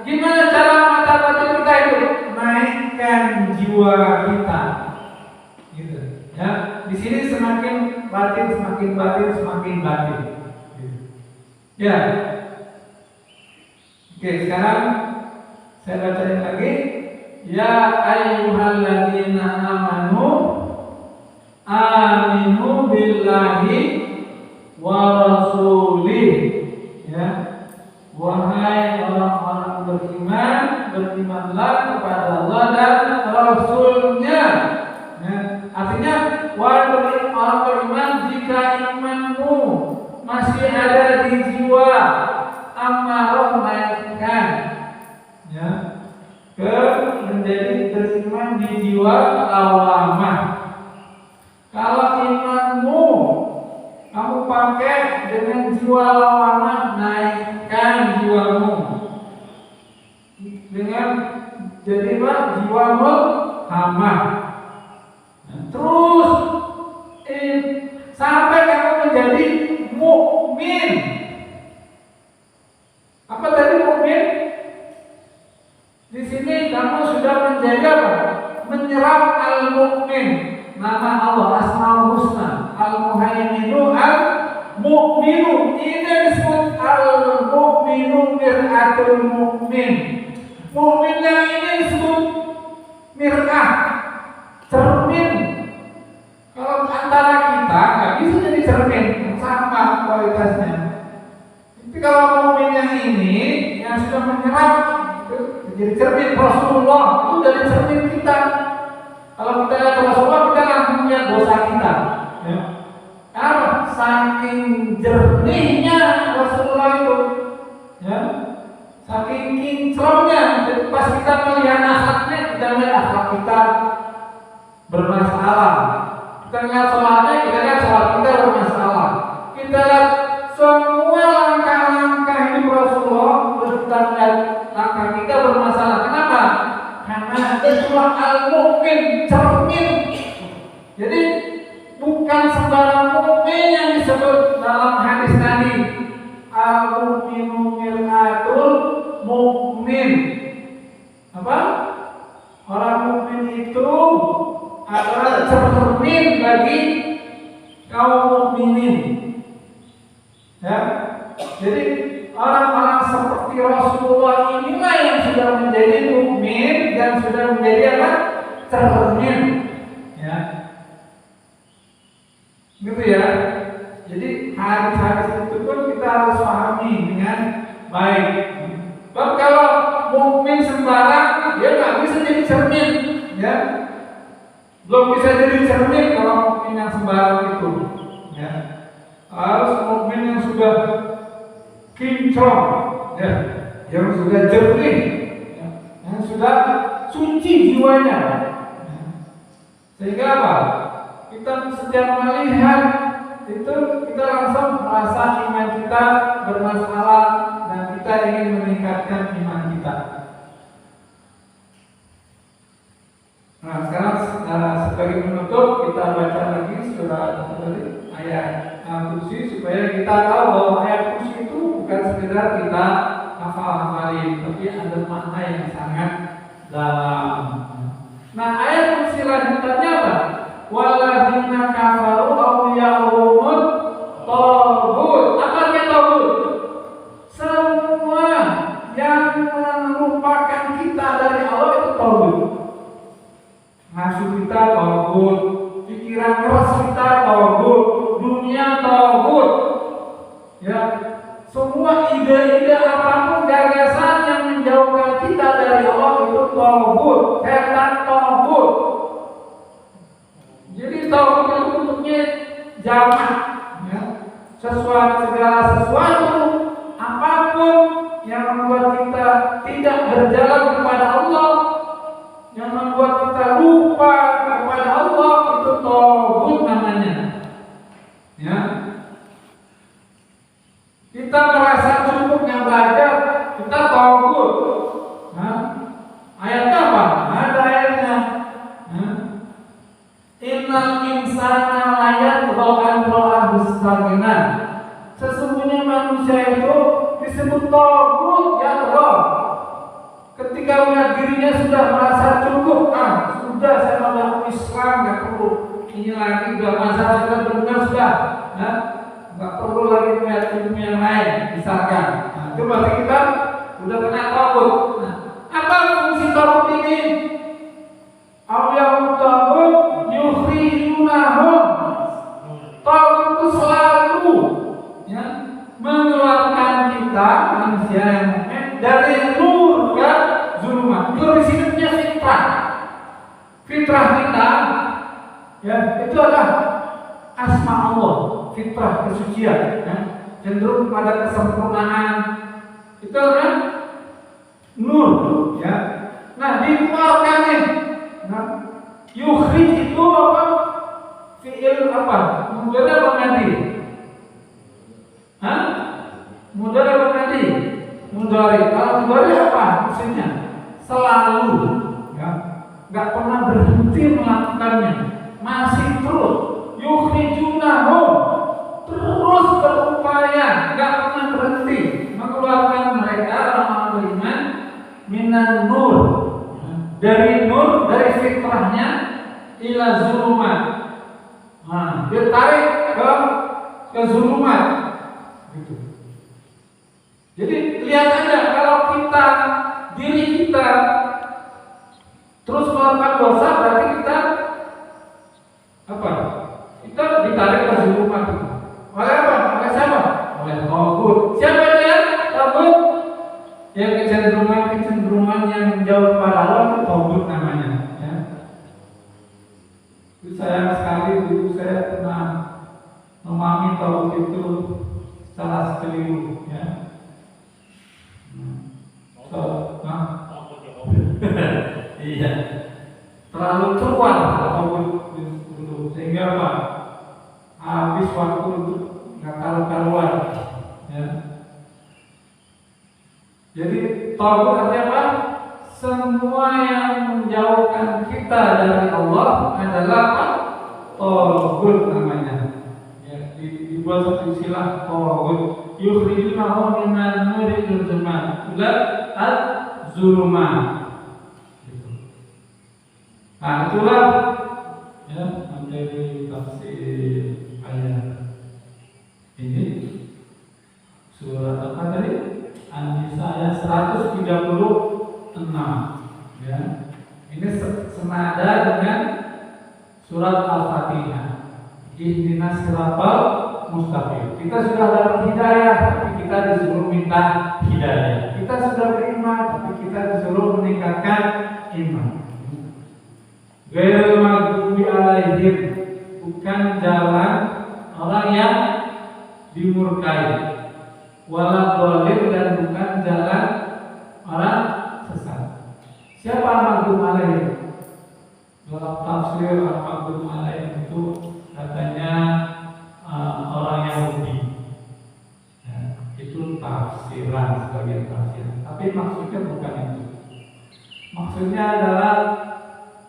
Gimana cara mata batin kita itu? Naikkan jiwa kita. Gitu. Ya, di sini semakin batin, semakin batin, semakin batin. Gitu. Ya. Oke, sekarang saya bacain lagi. Ya ayyuhalladzina amanu aminu billahi wa rasulih. Ya. Wahai orang-orang beriman, berimanlah kepada Allah dan Rasulnya. Ya. Artinya, wahai orang beriman, jika imanmu masih ada di jiwa, amarah naikkan, ya, ke menjadi beriman di jiwa lawamah. Kalau imanmu kamu pakai dengan jiwa lawamah, naikkan jiwamu dengan jadi jiwa mulhamah. Terus Mukminu ini disebut al-mukminu mir'atul mukmin. Mukmin yang ini disebut mir'ah, cermin. Kalau antara kita nggak bisa jadi cermin, sama kualitasnya. Tapi kalau mukmin yang ini yang sudah menyerap itu jadi cermin Rasulullah, itu dari cermin kita. Kalau kita lihat Rasulullah, kita langsung melihat dosa kita. Ya. Karena saking jernihnya Rasulullah itu, ya, saking kinclongnya. Jadi pas kita melihat akhlaknya, kita lihat akhlak kita bermasalah. Kita lihat sholatnya, kita lihat sholat kita bermasalah. Kita lihat semua langkah-langkah hidup Rasulullah, terus kita lihat langkah kita bermasalah. Kenapa? Karena itulah al-mukmin, cermin. Jadi bukan sembarang mukmin yang disebut dalam hadis tadi. Al-mukminu mir'atul mukmin. Apa? Orang mukmin itu adalah cermin bagi kaum mukminin. Ya. Jadi orang-orang seperti Rasulullah inilah yang sudah menjadi mukmin dan sudah menjadi apa? Cermin. Ya. Gitu ya. Jadi hadis-hadis itu pun kita harus pahami dengan baik. Sebab kalau mukmin sembarang, dia nggak bisa jadi cermin, ya. Belum bisa jadi cermin kalau mukmin yang sembarang itu, ya. Harus mukmin yang sudah kinclong, ya, yang sudah jernih, ya, yang sudah suci jiwanya. Ya. Sehingga apa? Kita setiap melihat itu kita langsung merasa iman kita bermasalah dan kita ingin meningkatkan iman kita. Nah, sekarang sebagai penutup kita baca lagi surat ayat kursi supaya kita tahu bahwa ayat kursi itu bukan sekedar kita hafal-hafalin, tapi ada makna yang sangat dalam. Nah, ayat kursi lanjutannya apa? Walladzina kafaru awliya'uhum taghut. Apa artinya taghut? Semua yang melupakan kita dari Allah itu taghut. Nafsu kita taghut, pikiran keras kita taghut, dunia taghut. Ya, semua ide-ide apapun gagasan yang menjauhkan kita dari Allah itu taghut, setan taghut. Jadi taghut itu bentuknya jamak, ya. Segala sesuatu apapun yang membuat kita tidak berjalan kepada Allah, yang membuat kita lupa kepada Allah, itu taghut namanya. Ya. Kita merasa cukupnya belajar, kita taghut. Nah, ayatnya apa? Ada ayatnya. Innal insana layatgha ra'ahu istaghna. Sesungguhnya manusia itu disebut taghut, ya Allah. Ketika melihat dirinya sudah merasa cukup, sudah saya mau Islam, nggak perlu ini lagi, sudah masa sudah benar sudah, nggak perlu lagi melihat ilmu yang lain, misalkan. Nah, itu berarti kita sudah kena taghut. Nah, apa fungsi taghut ini? Awliya taghut yukhrijunahum. Taghut itu selalu, ya, mengeluarkan kita manusia yang mukmin dari nur ke zulumat. Nur di sini punya fitrah. Fitrah kita, ya, itu adalah asma Allah, fitrah kesucian, ya, cenderung pada kesempurnaan. Itu kan nur, ya. Nah, dikeluarkan nih. Nah, yukhrij itu apa? Fi'il apa? Mudhari apa nanti? Hah? Mudhari apa nanti? Mudhari. Kalau mudhari apa maksudnya? Selalu, ya. Gak pernah berhenti melakukannya, masih terus. Yukhrijunahum, terus berupaya, gak pernah berhenti mengeluarkan mereka orang beriman minan nur, dari nur, dari fitrahnya ila zulumat. Nah, dia tarik ke zulumat. gitu. Jadi lihat aja kalau diri kita terus melakukan dosa, berarti kita apa? Kita ditarik ke zulumat itu. Oleh apa? Oleh siapa? Oleh tagut. Siapa dia? Tagut. Yang kecenderungan yang jauh kepada Allah itu tagut namanya. Ya. Itu sayang sekali dulu saya pernah memahami tagut itu secara sekeliru. Ya. Iya, terlalu keluar tagut dulu sehingga apa? Habis waktu untuk nggak karu-karuan. Ya. Jadi tagut artinya apa? Semua yang menjauhkan kita dari Allah adalah apa? Tagut namanya. Ya, dibuat satu istilah tagut. Yukhrijunahum minan nuri ilal zulmat. Ila az-zulumat. Nah, itulah ya menjadi tafsir ayat ini surat apa tadi? An-Nisa ayat 136 ya. Ini senada dengan surat Al-Fatihah. Ihdinas siratal mustaqim. Kita sudah dapat hidayah, tapi kita disuruh minta hidayah. Kita sudah beriman, tapi kita disuruh meningkatkan iman. Ghairil maghdubi alaihim, bukan jalan orang yang dimurkai. Wala dhalin, dan bukan jalan orang sesat. Siapa maghdub alaihim? Dalam tafsir al-maghdub alaihim itu katanya orang Yahudi. Ya, itu tafsiran, sebagai tafsiran. Tapi maksudnya bukan itu. Maksudnya adalah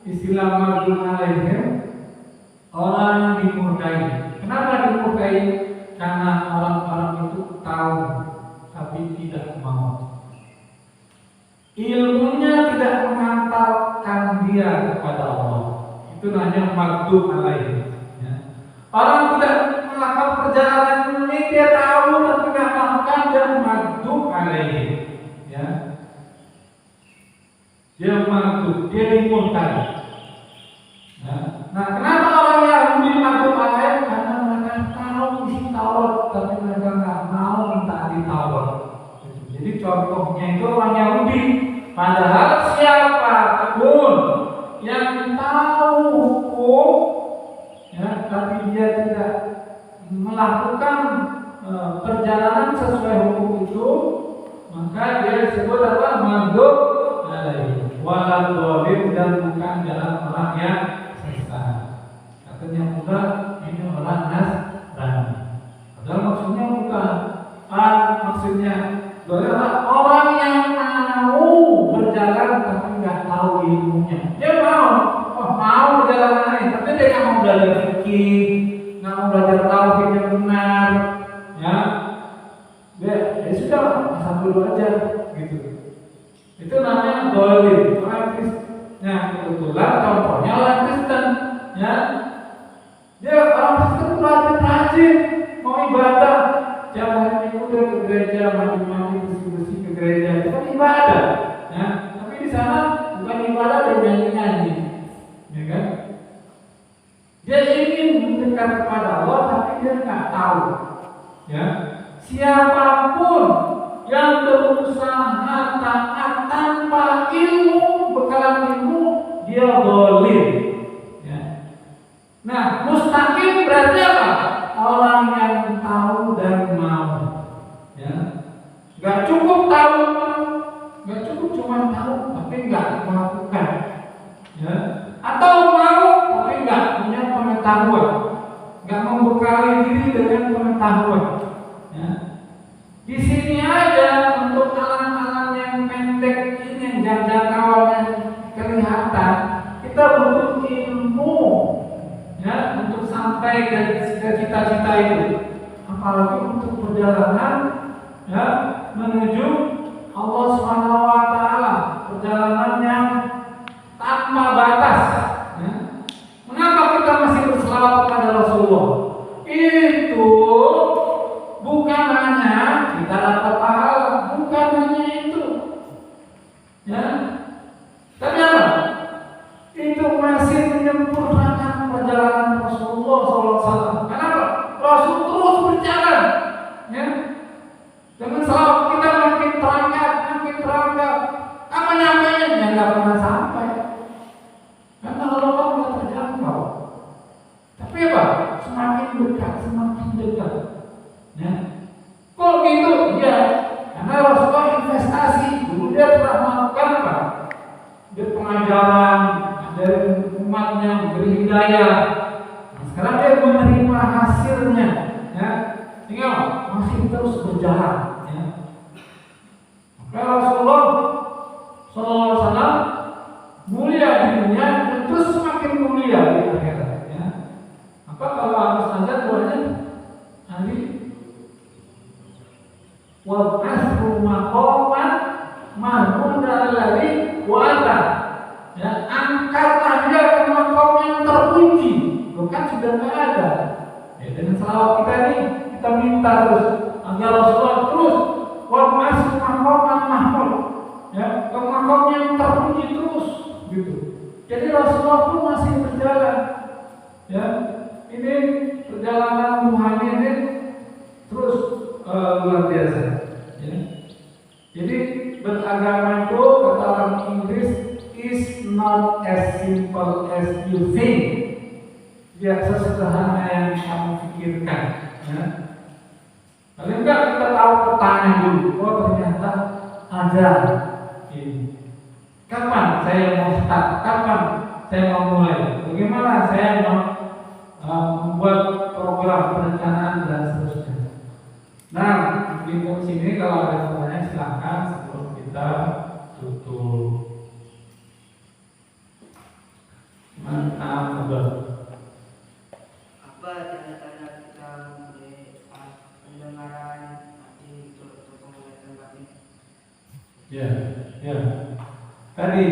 istilah maghdub alaihim, orang yang dimurkai. Kenapa dimurkai? Karena orang-orang itu tahu tapi tidak mau. Ilmunya tidak mengantarkan dia kepada Allah. Itu namanya maghdub alaihim. Ya. Orang tidak melakukan perjalanan ini, dia tahu tapi tidak melakukan, dia maghdub alaihim. Ya. Dia maghdub, dia dimurkai. Ya. Nah, kenapa orang Yahudi maghdub alaihim? Karena mereka tahu isi Taurat, tapi mereka nggak mau mentaati Taurat. Jadi contohnya itu orang Yahudi. Padahal siapapun yang tahu hukum, ya, tapi dia tidak melakukan perjalanan sesuai hukum itu, maka dia disebut apa? Maghdub alaihim. Wala dhalin, dan bukan jalan orang yang sesat. Katanya mudah, ini orang Nasrani. Padahal maksudnya bukan. Maksudnya adalah orang yang mau berjalan tapi nggak tahu ilmunya. Dia mau berjalan lain, tapi dia nggak mau belajar fikih, nggak mau belajar tauhid yang benar, ya. Dia sudah asal dulu aja, gitu. Itu namanya dhalin. Orang Kristen, kebetulan contohnya orang Kristen, ya. Dia orang Kristen rajin mau ibadah. Tiap hari Minggu dia ke gereja, mandi-mandi, bersih-bersih ke gereja, itu kan ibadah, ya. Tapi di sana bukan ibadah, dia nyanyi-nyanyi, ya kan? Dia ingin mendekat kepada Allah, tapi dia nggak tahu, ya. Siapapun yang berusaha taat tanpa ilmu, bekalan ilmu, dia dhalin, ya. Nah, mustaqim berarti apa? Orang yang tahu dan mau, ya. Gak cukup tahu, gak cukup cuma tahu tapi gak melakukan, ya. Atau mau tapi gak punya pengetahuan, gak membekali diri dengan pengetahuan, ya. Di sini aja untuk alam-alam yang pendek ini, yang jangkauannya kelihatan, kita butuh ilmu, ya, untuk sampai ke cita-cita itu. Apalagi untuk perjalanan, ya, menuju Allah Subhanahu wa taala, perjalanan yang tanpa batas, ya. Mengapa kita masih berselawat kepada Rasulullah? Itu bukan hanya kita dapat pahala, bukan hanya itu, ya. Tapi apa? Itu masih menyempurnakan perjalanan Rasulullah SAW. Kenapa? Rasul terus berjalan, ya. Dengan selalu kita makin terangkat. Apa nyampainya? Ya nggak pernah sampai. Karena Allah nggak terjangkau. Tapi apa? Semakin dekat. Ya. Kok gitu? Ya. Karena Rasulullah investasi. Dulu dia telah melakukan apa? Dia pengajaran dari umatnya, beri hidayah. Nah, sekarang dia menerima hasilnya, ya. Sehingga masih terus berjalan, ya. Maka Rasulullah SAW mulia di dunia dan terus semakin mulia di akhirat, ya. Maka kalau harus azan doanya nanti wa asru maqaman mahmudan alladhi wa'ata, ya, angkatlah dia ke maqam yang terpuji, bukan sudah nggak ada. Ya, dengan salawat kita ini kita minta terus agar Rasulullah terus wa asru maqaman mahmud, ya, ke maqam yang terpuji terus, gitu. Jadi Rasulullah pun masih berjalan, ya. Ini perjalanan Tuhan ini terus luar biasa, ya. Jadi beragama itu kata orang Inggris is not as simple as you think. Tidak sesederhana yang kamu pikirkan, ya. Paling enggak kita tahu petanya dulu. Oh ternyata ada ini. Kapan saya mau start? Kapan saya mau mulai? Bagaimana saya mau membuat program perencanaan dan seterusnya. Nah, di sini kalau ada pertanyaan silakan sebelum kita tutup. Mantap, betul. Apa tanda-tanda kita mempunyai pendengaran hati untuk penglihatan batin? Ya. Tadi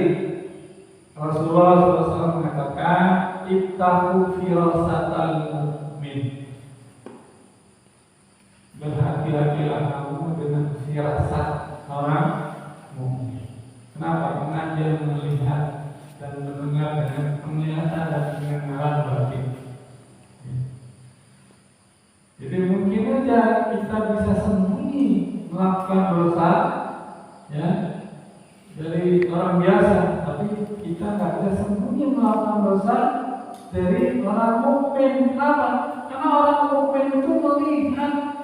Rasulullah SAW mengatakan ittaqu firasatal mu'min. Berhati-hatilah kamu dengan firasat orang mukmin. Kenapa? Karena dia melihat dan mendengar dengan penglihatan dan pendengaran batin. Jadi mungkin aja kita bisa sembunyi melakukan dosa, ya, dari orang biasa, tapi kita nggak bisa sembunyi melakukan dosa dari orang mukmin. Kenapa? Karena orang mukmin itu melihat.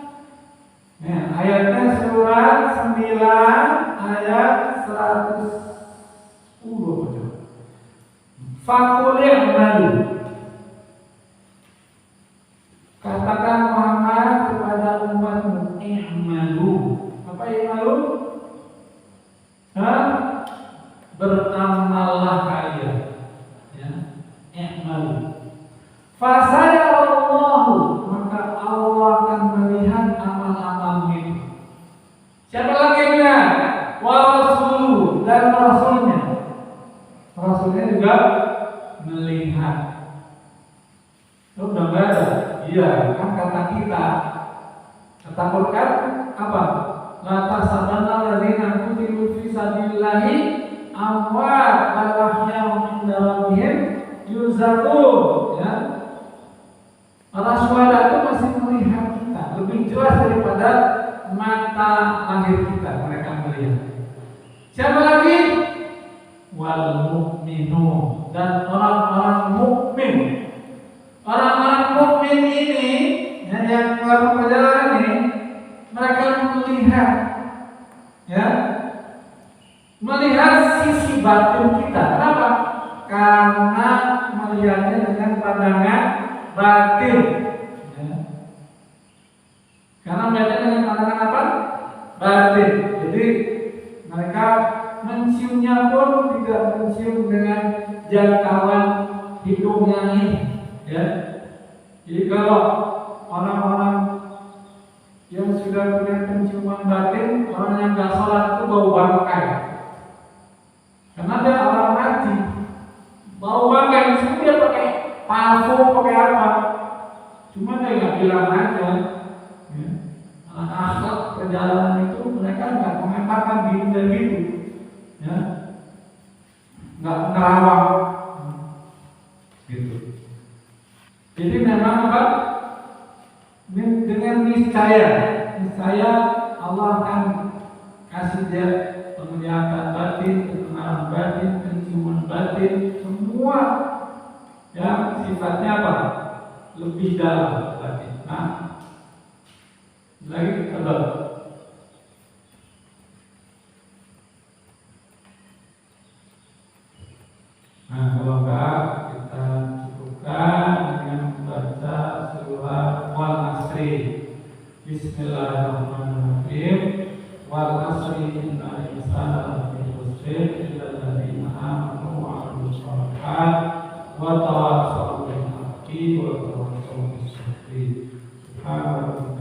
Nah, ayatnya surat 9 ayat 110. Faqul i'malu. Katakan Muhammad kepada umatmu, i'malu. Apa i'malu? Beramallah kalian, ya. I'malu. Fasayarallahu, maka Allah akan melihat amal-amalmu itu. Siapa lagi dia? Wa rasuluhu, dan rasulnya. Rasulnya juga melihat. Itu udah nggak ada. Iya, kan kata kita. Kata Quran apa? La tahsabanna alladzina qutilu fi sabilillahi amwat bal ahya'un 'inda rabbihim yurzaqun, ya. Para syuhada itu masih melihat kita lebih jelas daripada mata lahir kita, mereka melihat. Siapa lagi? Wal mu'minun, dan orang-orang mukmin. Orang-orang mukmin ini, yang melakukan perjalanan ini, mereka melihat, ya, melihat sisi batin kita. Kenapa? Karena melihatnya dengan pandangan batin, ya. Karena melihatnya dengan pandangan apa? Batin. Jadi mereka menciumnya pun tidak mencium dengan jangkauan hidungnya ini, ya. Jadi kalau orang-orang yang sudah punya penciuman batin, orang yang nggak sholat itu bau bangkai. Karena dia orang mati, bau bangkai. Meskipun dia pakai parfum, pakai apa, cuma dia nggak bilang aja, ya. akhlak perjalanan itu mereka nggak mengatakan diri dan gitu, ya, nggak nerawang, gitu. Jadi memang apa? Dengan niscaya Allah akan kasih dia penglihatan batin, pengenalan batin, penciuman batin, semua yang sifatnya apa? Lebih dalam batin. Nah, lagi kalau enggak kita cukupkan dengan membaca surah Wal Asri. Bismillahirrahmanirrahim. Wal asri innal insana lafi khusr illa alladziina aamanu wa 'amilus shalihaat wa tawassaw bil haqqi wa tawassaw bis sabr. Subhanallah.